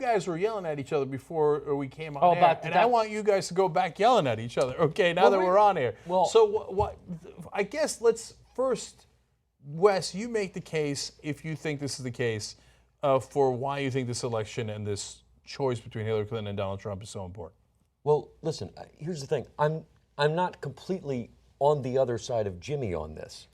guys were yelling at each other before we came on air, about and I want you guys to go back yelling at each other. Okay, now that we're on air. Well, so I guess let's first, Wes, you make the case if you think this is the case for why you think this election and this choice between Hillary Clinton and Donald Trump is so important. Well, listen. Here's the thing. I'm not completely on the other side of Jimmy on this.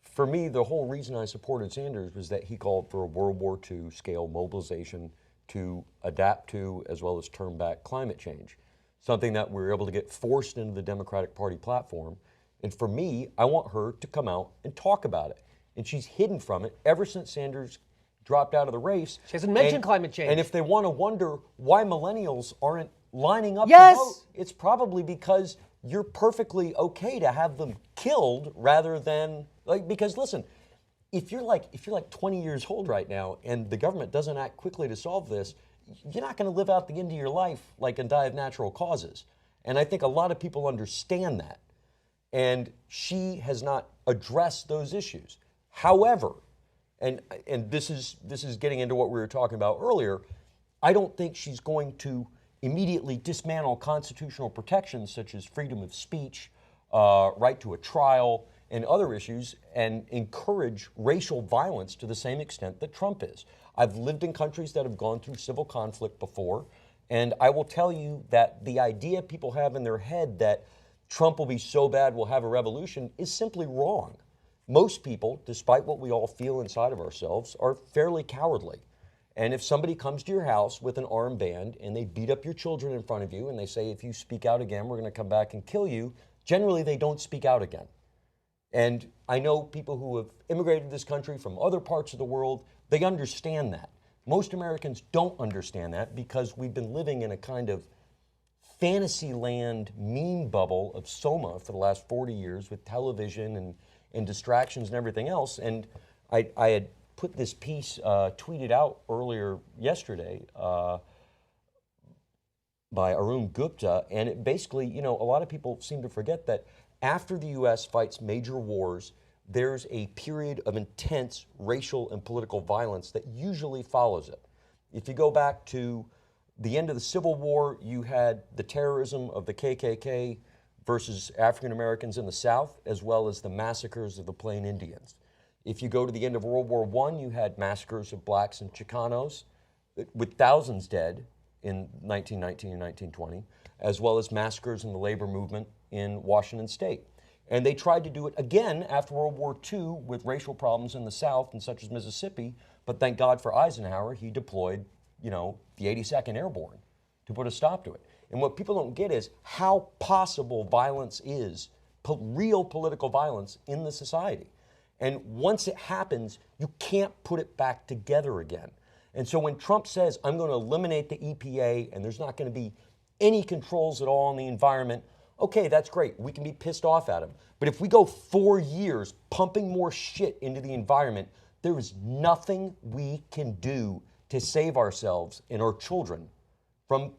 For me, the whole reason I supported Sanders was that he called for a World War II scale mobilization to adapt to as well as turn back climate change, something that we were able to get forced into the Democratic Party platform. And for me, I want her to come out and talk about it. And she's hidden from it ever since Sanders dropped out of the race. She hasn't mentioned climate change. And if they want to wonder why millennials aren't lining up Yes! to vote, it's probably because you're perfectly okay to have them killed rather than because listen, if you're like 20 years old right now and the government doesn't act quickly to solve this, you're not going to live out the end of your life and die of natural causes. And I think a lot of people understand that. And she has not addressed those issues. However, and this is getting into what we were talking about earlier, I don't think she's going to immediately dismantle constitutional protections such as freedom of speech, right to a trial, and other issues, and encourage racial violence to the same extent that Trump is. I've lived in countries that have gone through civil conflict before, and I will tell you that the idea people have in their head that Trump will be so bad we'll have a revolution is simply wrong. Most people, despite what we all feel inside of ourselves, are fairly cowardly. And if somebody comes to your house with an armband and they beat up your children in front of you and they say, if you speak out again, we're going to come back and kill you, generally they don't speak out again. And I know people who have immigrated to this country from other parts of the world, they understand that. Most Americans don't understand that because we've been living in a kind of fantasy land meme bubble of Soma for the last 40 years with television and distractions and everything else. And I had put this piece tweeted out earlier yesterday by Arun Gupta, and it basically, a lot of people seem to forget that after the U.S. fights major wars, there's a period of intense racial and political violence that usually follows it. If you go back to the end of the Civil War, you had the terrorism of the KKK versus African Americans in the South, as well as the massacres of the Plain Indians. If you go to the end of World War I, you had massacres of blacks and Chicanos, with thousands dead in 1919 and 1920, as well as massacres in the labor movement in Washington State. And they tried to do it again after World War II with racial problems in the South and such as Mississippi, but thank God for Eisenhower, he deployed, the 82nd Airborne to put a stop to it. And what people don't get is how possible violence is, real political violence in the society. And once it happens, you can't put it back together again. And so when Trump says, I'm going to eliminate the EPA and there's not going to be any controls at all on the environment, okay, that's great. We can be pissed off at him. But if we go 4 years pumping more shit into the environment, there is nothing we can do to save ourselves and our children from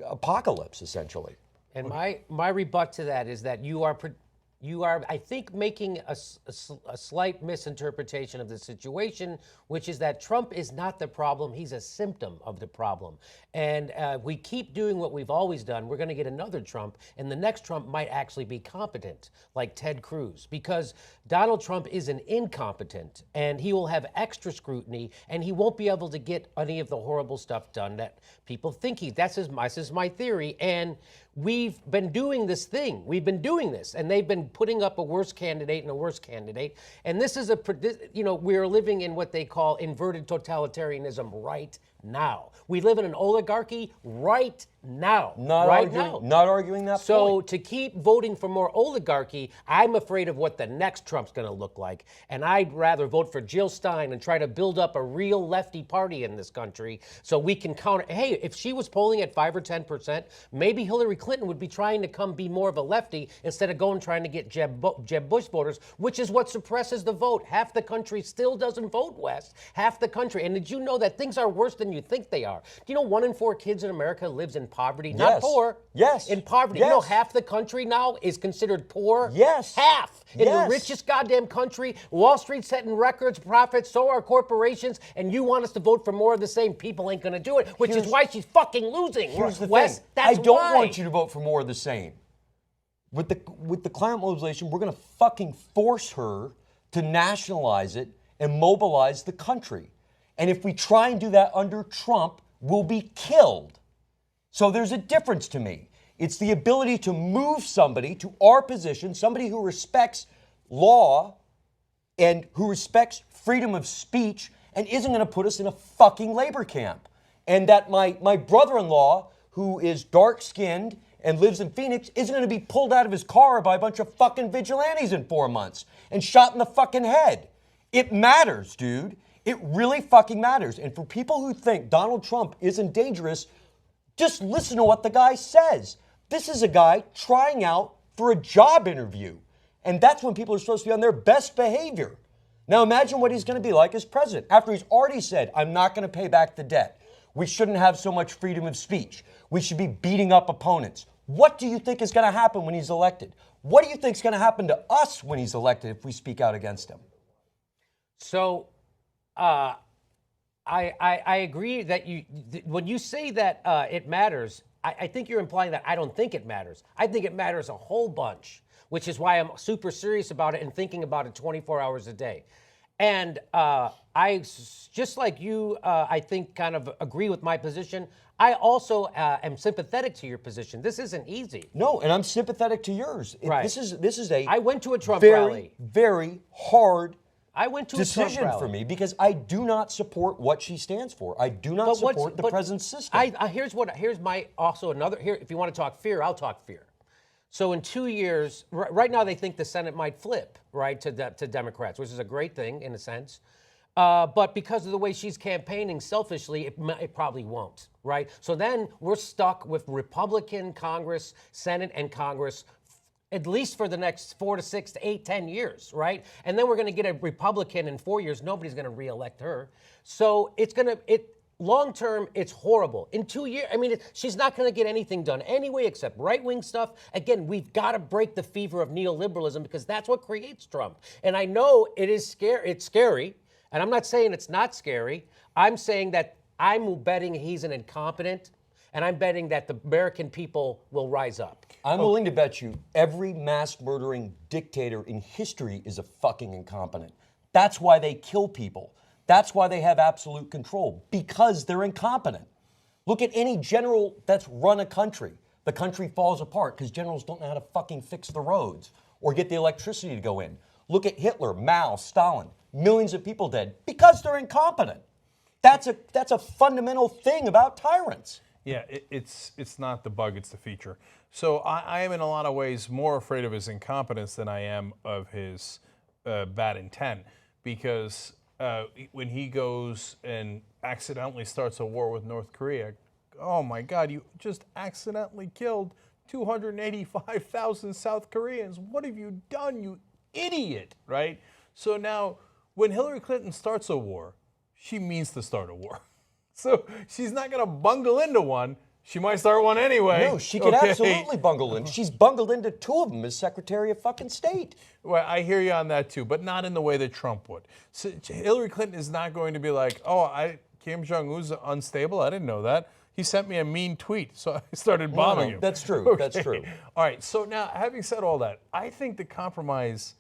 apocalypse, essentially. And my rebut to that is that you are, I think, making a slight misinterpretation of the situation, which is that Trump is not the problem. He's a symptom of the problem. And we keep doing what we've always done. We're going to get another Trump, and the next Trump might actually be competent, like Ted Cruz, because Donald Trump is an incompetent, and he will have extra scrutiny, and he won't be able to get any of the horrible stuff done that people think he. This is my theory, and we've been doing this thing. We've been doing this, and they've been putting up a worse candidate and a worse candidate. And this is we're living in what they call inverted totalitarianism right now. We live in an oligarchy right now. Not arguing that so point. To keep voting for more oligarchy, I'm afraid of what the next Trump's going to look like. And I'd rather vote for Jill Stein and try to build up a real lefty party in this country so we can counter. Hey, if she was polling at 5 or 10%, maybe Hillary Clinton would be trying to be more of a lefty instead of trying to get Jeb Bush voters, which is what suppresses the vote. Half the country still doesn't vote, West. Half the country. And did you know that things are worse than than you think they are. Do you know 1 in 4 kids in America lives in poverty? Not Yes. poor. Yes. In poverty. Yes. You know half the country now is considered poor? Yes. Half. In Yes. the richest goddamn country. Wall Street's setting records, profits, so are corporations, and you want us to vote for more of the same. People ain't gonna do it, which is why she's fucking losing. Here's the Wes, thing. that's I don't why. want you to vote for more of the same. With the climate mobilization, we're going to fucking force her to nationalize it and mobilize the country. And if we try and do that under Trump, we'll be killed. So there's a difference to me. It's the ability to move somebody to our position, somebody who respects law and who respects freedom of speech and isn't going to put us in a fucking labor camp. And that my brother-in-law, who is dark-skinned and lives in Phoenix, isn't going to be pulled out of his car by a bunch of fucking vigilantes in 4 months and shot in the fucking head. It matters, dude. It really fucking matters. And for people who think Donald Trump isn't dangerous, just listen to what the guy says. This is a guy trying out for a job interview. And that's when people are supposed to be on their best behavior. Now imagine what he's going to be like as president after he's already said, I'm not going to pay back the debt. We shouldn't have so much freedom of speech. We should be beating up opponents. What do you think is going to happen when he's elected? What do you think is going to happen to us when he's elected if we speak out against him? So, I agree that when you say that it matters, I think you're implying that I don't think it matters. I think it matters a whole bunch, which is why I'm super serious about it and thinking about it 24 hours a day. And I, just like you, I think kind of agree with my position. I also am sympathetic to your position. This isn't easy. No, and I'm sympathetic to yours. Right. This is a I went to a Trump very, rally. very hard I went to a decision Trump rally. for me because I do not support what she stands for. I do not support the president's system. Here's my also another here. If you want to talk fear, I'll talk fear. So in 2 years, right now they think the Senate might flip right to Democrats, which is a great thing in a sense. But because of the way she's campaigning selfishly, it probably won't, right? So then we're stuck with Republican Congress, Senate, and Congress at least for the next 4 to 6 to 8, 10 years, right? And then we're going to get a Republican in 4 years. Nobody's going to reelect her. So long term, it's horrible. In 2 years, I mean, she's not going to get anything done anyway except right-wing stuff. Again, we've got to break the fever of neoliberalism because that's what creates Trump. And I know it's scary, and I'm not saying it's not scary. I'm saying that I'm betting he's an incompetent, and I'm betting that the American people will rise up. I'm willing to bet you every mass murdering dictator in history is a fucking incompetent. That's why they kill people. That's why they have absolute control, because they're incompetent. Look at any general that's run a country. The country falls apart because generals don't know how to fucking fix the roads or get the electricity to go in. Look at Hitler, Mao, Stalin. Millions of people dead because they're incompetent. That's a fundamental thing about tyrants. Yeah, it's not the bug, it's the feature. So I am in a lot of ways more afraid of his incompetence than I am of his bad intent, because when he goes and accidentally starts a war with North Korea, oh my God, you just accidentally killed 285,000 South Koreans. What have you done, you idiot, right? So now when Hillary Clinton starts a war, she means to start a war. So she's not going to bungle into one. She might start one anyway. No, she could absolutely bungle in. She's bungled into 2 of them as Secretary of fucking State. Well, I hear you on that too, but not in the way that Trump would. So Hillary Clinton is not going to be like, Kim Jong-un's unstable. I didn't know that. He sent me a mean tweet, so I started bombing him. That's true. Okay. That's true. All right, so now having said all that, I think the compromise,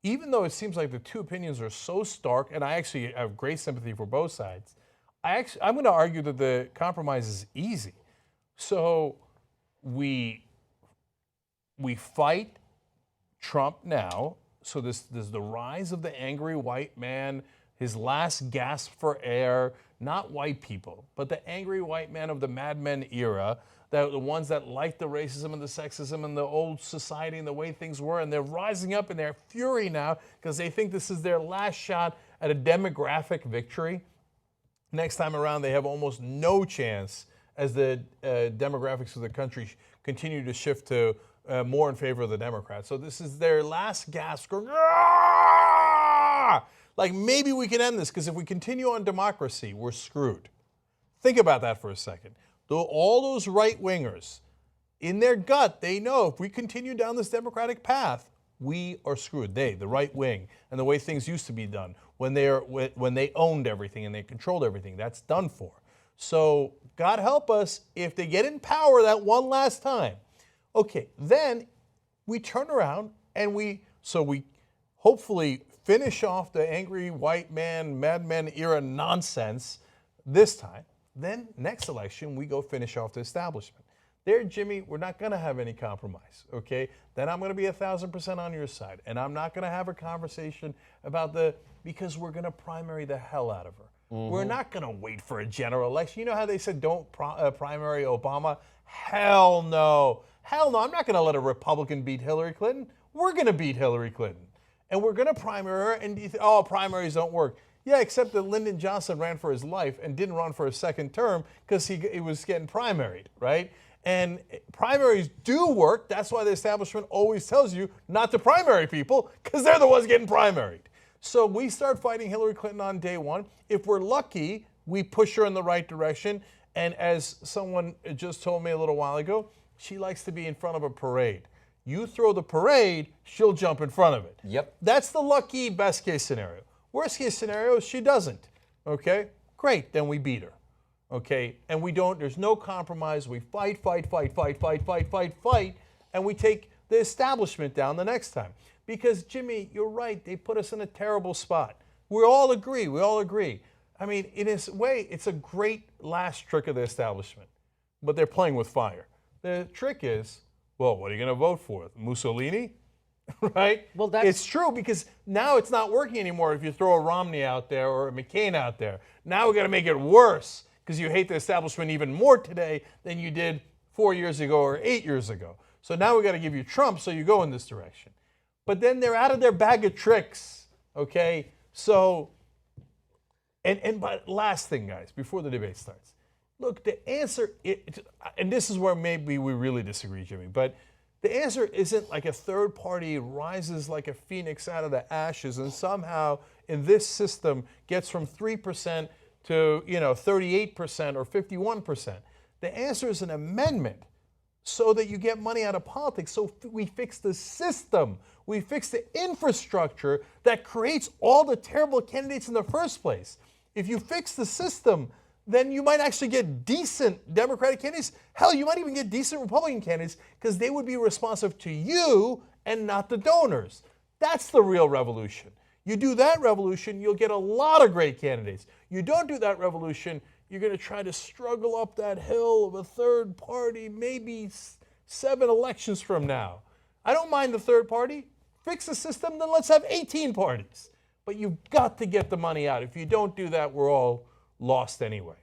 even though it seems like the two opinions are so stark, and I actually have great sympathy for both sides, I'm going to argue that the compromise is easy. So we fight Trump now. So there's the rise of the angry white man, his last gasp for air, not white people, but the angry white man of the Mad Men era, the ones that like the racism and the sexism and the old society and the way things were, and they're rising up in their fury now because they think this is their last shot at a demographic victory. Next time around, they have almost no chance as the demographics of the country continue to shift to more in favor of the Democrats. So this is their last gasp, going, "Ah!" Like maybe we can end this, because if we continue on democracy, we're screwed. Think about that for a second. All those right-wingers, in their gut, they know if we continue down this Democratic path, we are screwed. They, the right wing, and the way things used to be done when they owned everything and they controlled everything, that's done for. So God help us if they get in power that one last time. Okay, then we turn around and we hopefully finish off the angry white man, madmen era nonsense this time. Then next election, we go finish off the establishment. There, Jimmy, we're not going to have any compromise, okay? Then I'm going to be 1,000% on your side. And I'm not going to have a conversation about because we're going to primary the hell out of her. We're not going to wait for a general election. You know how they said don't primary Obama? Hell no. Hell no. I'm not going to let a Republican beat Hillary Clinton. We're going to beat Hillary Clinton. And we're going to primary her, and primaries don't work. Yeah, except that Lyndon Johnson ran for his life and didn't run for a second term because he was getting primaried, right? And primaries do work. That's why the establishment always tells you not to primary people because they're the ones getting primaried. So we start fighting Hillary Clinton on day one. If we're lucky, we push her in the right direction. And as someone just told me a little while ago, she likes to be in front of a parade. You throw the parade, she'll jump in front of it. Yep. That's the lucky best case scenario. Worst case scenario is she doesn't. Okay? Great, then we beat her. Okay? And there's no compromise. We fight, and we take the establishment down the next time. Because, Jimmy, you're right, they put us in a terrible spot. We all agree. I mean, in a way, it's a great last trick of the establishment. But they're playing with fire. The trick is, well, what are you going to vote for? Mussolini? Right? Well, it's true because now it's not working anymore if you throw a Romney out there or a McCain out there. Now we're going to make it worse because you hate the establishment even more today than you did 4 years ago or 8 years ago. So now we got to give you Trump so you go in this direction. But then they're out of their bag of tricks, okay? So, but last thing, guys, before the debate starts. Look, the answer, and this is where maybe we really disagree, Jimmy, but the answer isn't like a third party rises like a phoenix out of the ashes and somehow in this system gets from 3% to 38% or 51%. The answer is an amendment so that you get money out of politics. So we fix the system. We fix the infrastructure that creates all the terrible candidates in the first place. If you fix the system, then you might actually get decent Democratic candidates. Hell, you might even get decent Republican candidates because they would be responsive to you and not the donors. That's the real revolution. You do that revolution, you'll get a lot of great candidates. You don't do that revolution, you're going to try to struggle up that hill of a third party maybe 7 elections from now. I don't mind the third party. Fix the system, then let's have 18 parties. But you've got to get the money out. If you don't do that, we're all lost anyway.